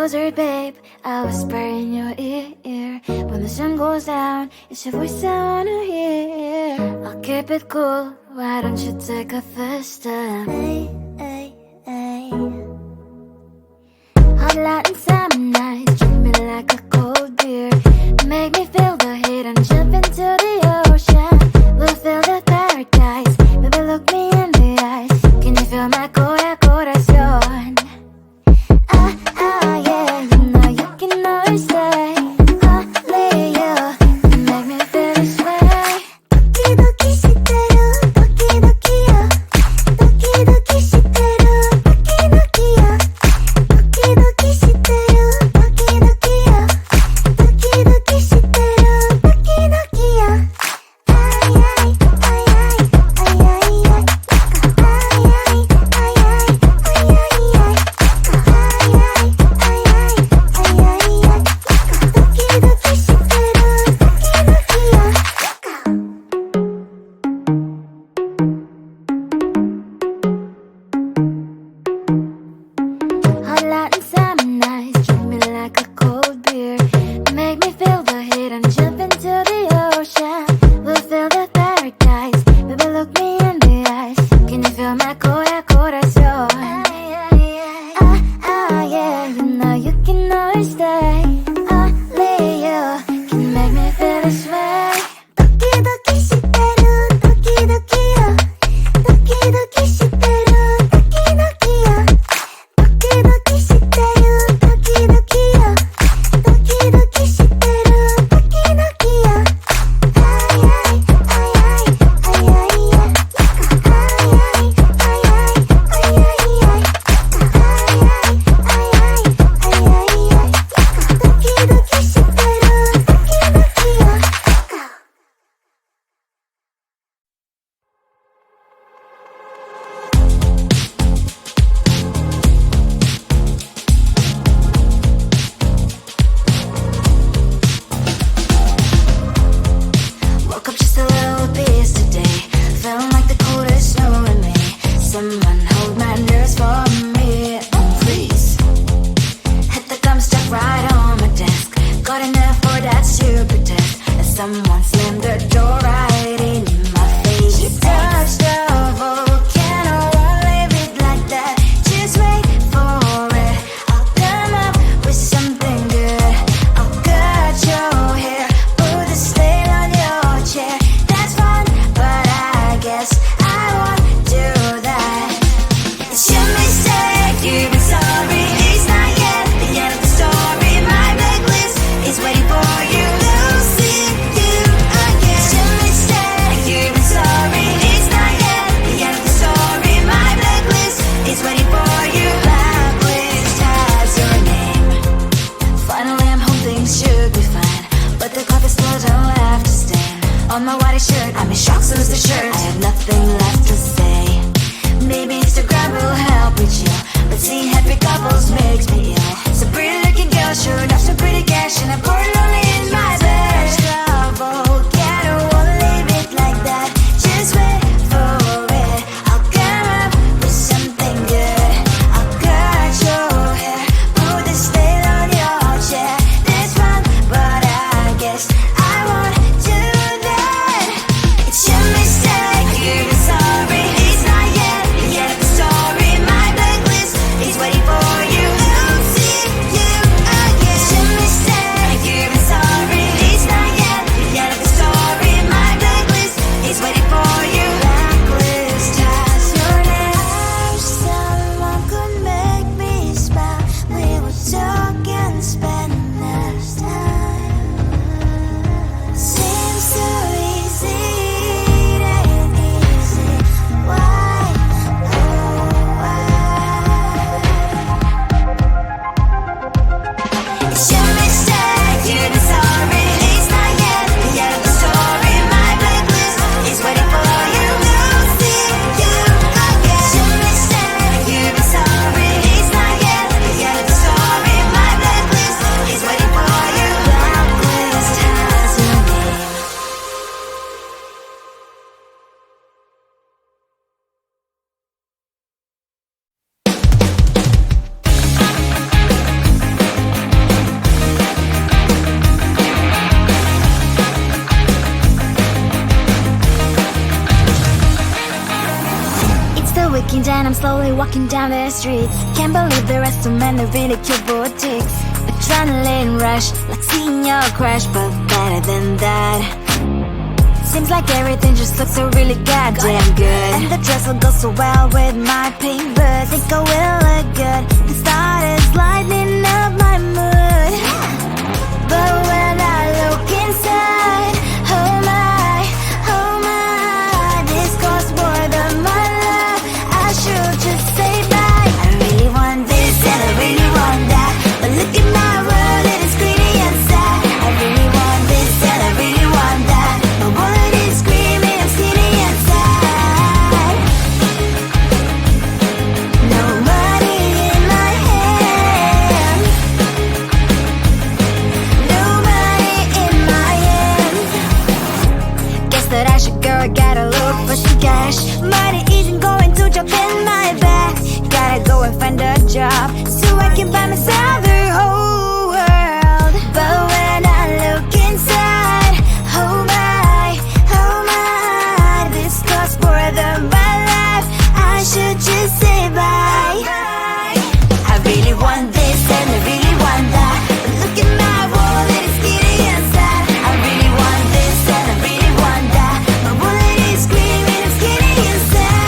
closer, babe, I'll whisper in your ear. When the sun goes down, it's your voice I wanna hear. I'll keep it cool, why don't you take a first step? Hey, hey, hey. Hot Latin summer nights, treat me like a cold beer. Make me feel the heat and jump into the ocean. We'll feel the paradise, baby look me in the eyes. Can you feel my corazón? Yeah, you know you can always stay. Only you can make me feel this way. 도끼도끼 시대로 도끼도끼야. 도끼도끼 시대로 도끼도끼야. 도끼도끼 시대로 도끼도끼야. 도끼도끼 시대로 도끼도끼야. 아이아이 아이아이 아이아이 아이아이 Hot Latin summer nights, treat me like a cold beer. Make me feel the heat and jump into the ocean. We'll feel the paradise, baby look me in the eyes. Can you feel my corazón? Yeah, you know you can always stay. Only you can make me feel this way. 도끼도끼 시대로 도끼도끼야. 도끼도끼 시대로 도끼도끼야. 도끼도끼 시대로 도끼도끼야. 도끼도끼 시대로 도끼도끼야. 아이아이 아이아이 아이아이 아이아이 아이아이 아이아이 도끼도끼 시대로 도끼도끼야. Woke up just a little pissed today. Feeling like the coldest snow in me. Someone hold my nerves for me, please. Hit the gum stuck right on my desk. Got enough for that stupid test. And someone slammed the door right in my face. You touched the volcano, won't leave it like that. Just wait for it. I'll come up with something good. I'll cut your hair, put the stain on your chair. That's fun, but I guess I won't do that. It's your mistake, even sorry. It's not yet the end of the story. My blacklist is waiting for you. Losing you I'm slowly walking down the streets. Can't believe there are so many really cute boutiques. Adrenaline rush, like seeing your crush, but better than that. Seems like everything just looks so really goddamn good. And the dress will go so well with my pink boots. Think I will look good. The start is lighting up my mood. But when I look inside, oh my, this costs more than my love. I should just say bye. I really want this and I really want that, but look at my world, it is greedy and sad. I really want this and I really want that, my wallet is screaming, I'm skinny and sad. No money in my hand, no money in my hand. Guess that I should go, I gotta look for some cash. Money isn't going to jump in my bag. Gotta go and find a job so I can buy myself the whole world. But when I look inside, oh my, this costs more than my life. I should just say bye. I really want this and I really want that, but look at my wallet, it's skinny and sad. I really want this and I really want that, my wallet is screaming, I'm skinny and sad.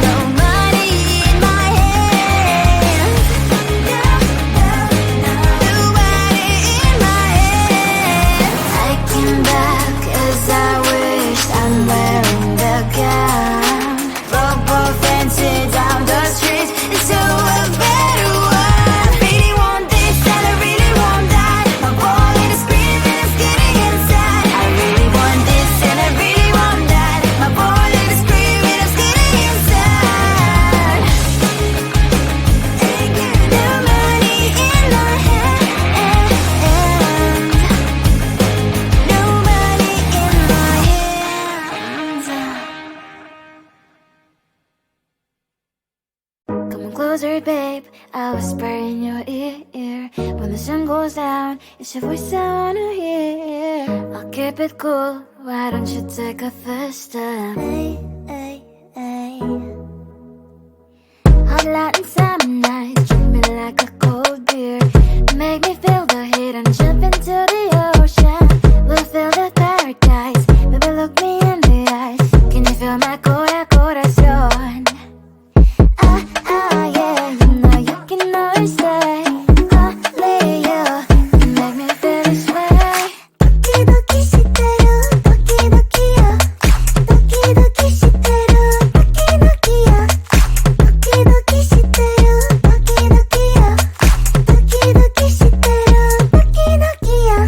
No money in my hand, no money in my hand. I came back as I wished, I'm wearing the gown. Robo fancy down the streets, it's so a better one. I really want this and I really want that, my wallet is screaming, I'm skinny and sad. I really want this and I really want that, my wallet is screaming, I'm skinny and sad. No money in my hand, no money in my hands. Come closer, babe, I'll whisper in your ear. When the sun goes down, it's your voice I wanna hear. I'll keep it cool, why don't you take a first step? Hey. Hot light and summer nights, treat me like a cold beer. Make me feel the heat and jump into the ocean. We'll feel the paradise, baby look me in the eyes. Can you feel my corazón? Yeah, you know you can always stay. Only you can make me feel this way. Doki doki shiteru, doki doki yo. Doki doki shiteru, doki doki yo. Doki doki shiteru, doki doki yo. Doki doki shiteru, doki doki yo.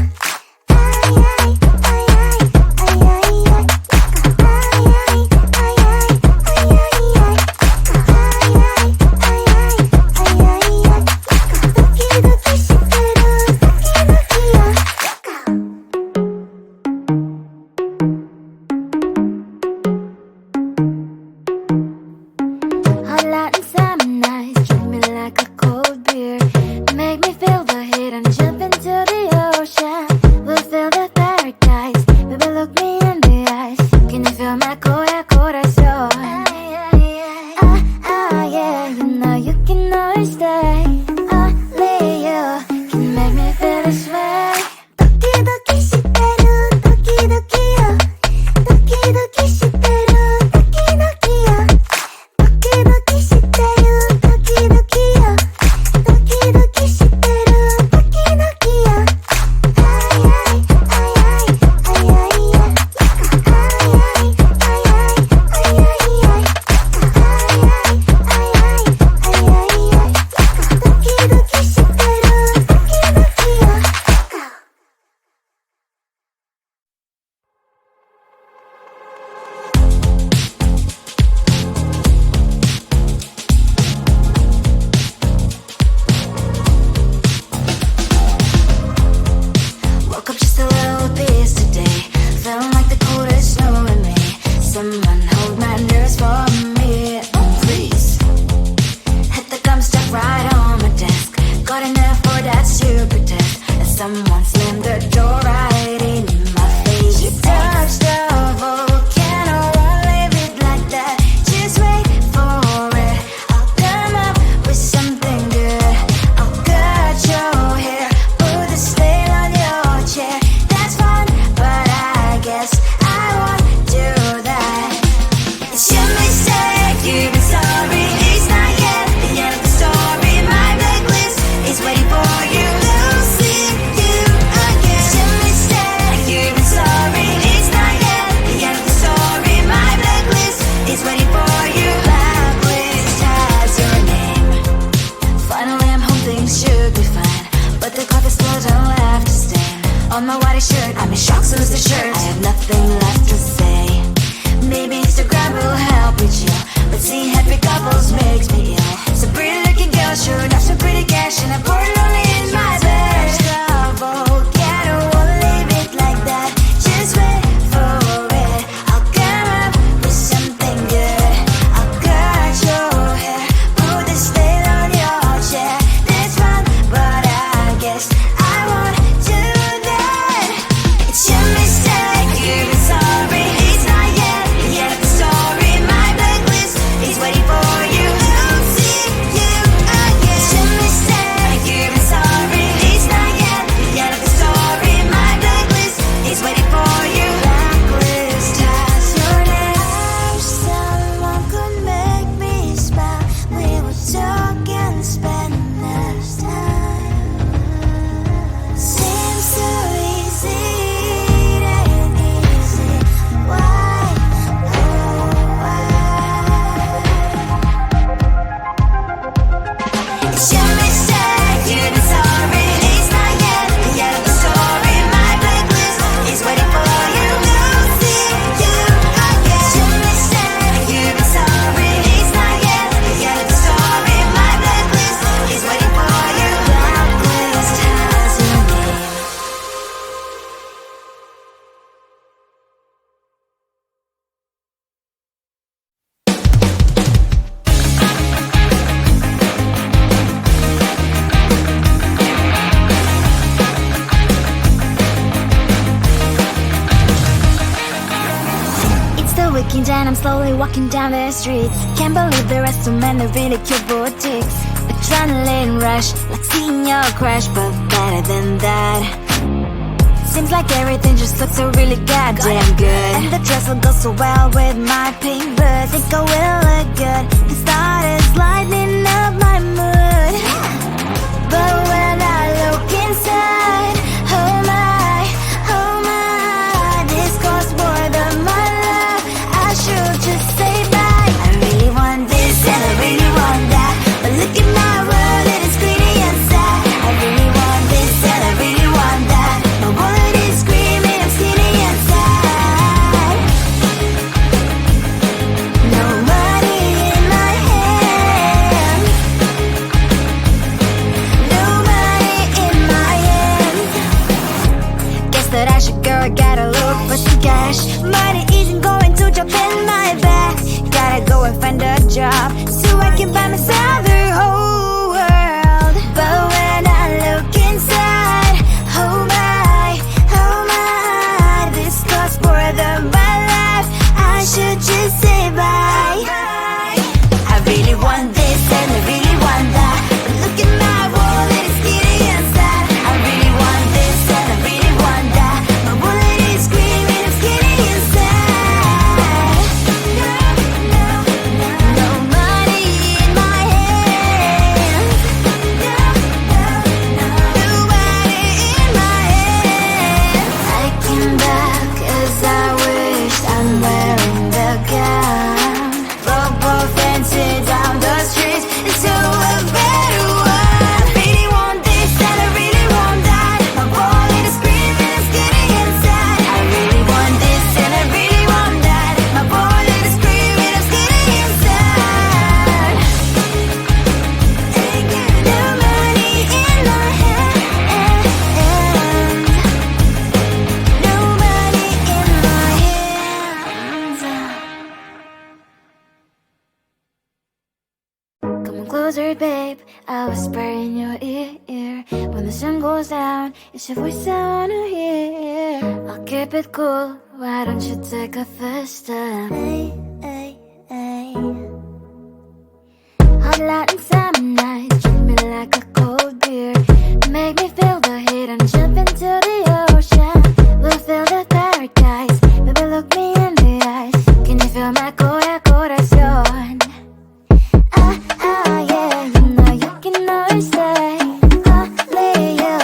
somebody's shirt. I'm in shock, so lose the shirt. I have nothing left to say. Maybe Instagram will help me chill, but seeing happy couples makes me ill. Some pretty looking girl sure enough some pretty cash, and I'm bored lonely in my bed. Trouble, yeah, I don't wanna leave it like that. Just wait for it. I'll come up with something good. I'll cut your hair, put the stain on your chair. That's fun, but I guess I won't do that. It's your mistake, you're sorry. It's not yet the end of the story. My blacklist is waiting for you. I'll see you again. It's your mistake, you're sorry. It's not yet the end of the story. My blacklist is waiting for you. Blacklist has your name. I wish someone could make me smile. We would talk and spend less time. Seems so easy, it ain't easy. Why? Oh, why? It's your mistake, you're not sorry. It's not yet the end of the story. My blacklist is waiting for you. I'll see you again. It's your mistake, you're not sorry. It's not yet the end of the story. My blacklist is waiting for you. Blacklist has your name. It's the weekend and I'm slowly walking down the street. Can't believe there are so many really cute boutiques. Adrenaline rush, like seeing your crush, but better than that. Seems like everything just looks so really goddamn good. And the dress will go so well with my pink boots. Think I will look good. The start is lighting up my mood. But when I look inside, oh my, this costs more than my love. I should just say bye. I really want this and I really want that, but look at my world and it's greedy and sad. I really want this and I really want that. My wallet is screaming, I'm skinny and sad. No money in my hand. No money in my hand. Guess that I should go, I gotta look for some cash. Money isn't going to drop in my bag. Gotta go and find a job so I can buy myself the whole world. But when I look inside, oh my, this costs more than my life. I should just say bye. I really want this and I really want that, but look at my wallet, it's skinny and sad. I really want this and I really want that. My wallet is screaming, I'm skinny and sad. No money in my hand. No money in my hand. I came back as I wished. I'm wearing the gown. Football fancy down the street into a better one. I really want this and I really want that. My wallet is screaming, I'm skinny and sad. I really want this and I really want that. My wallet is screaming, I'm skinny and sad. No money in my hand. No money in my hands. Come on closer, babe, I'll whisper in your ear. When the sun goes down, it's your voice I wanna hear. I'll keep it cool, why don't you take a first step? Hey, hey, hey. Hot light and summer night, treat me like a cold beer. Make me feel the heat and jump into the ocean. We'll feel the paradise, baby look me in the eyes. Can you feel my corazón? Yeah, you know you can always say only you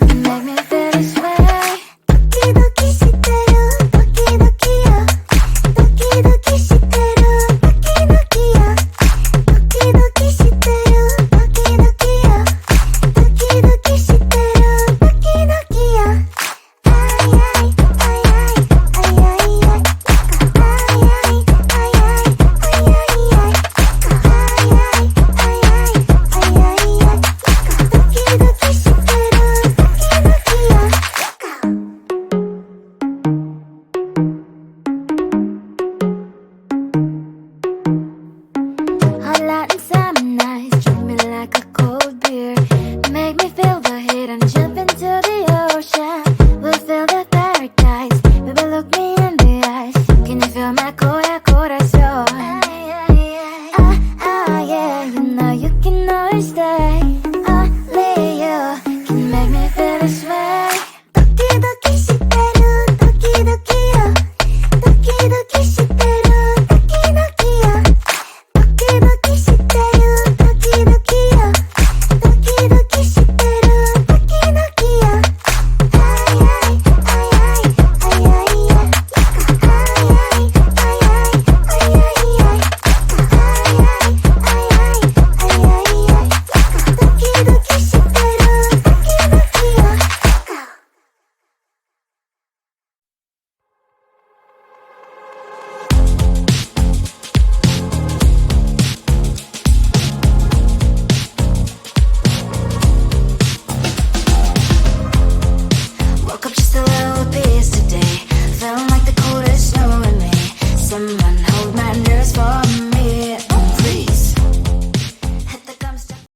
can make me feel this way. Doki doki shiteru, doki doki yo. Doki doki shiteru, doki doki yo. Doki doki shiteru, nice day.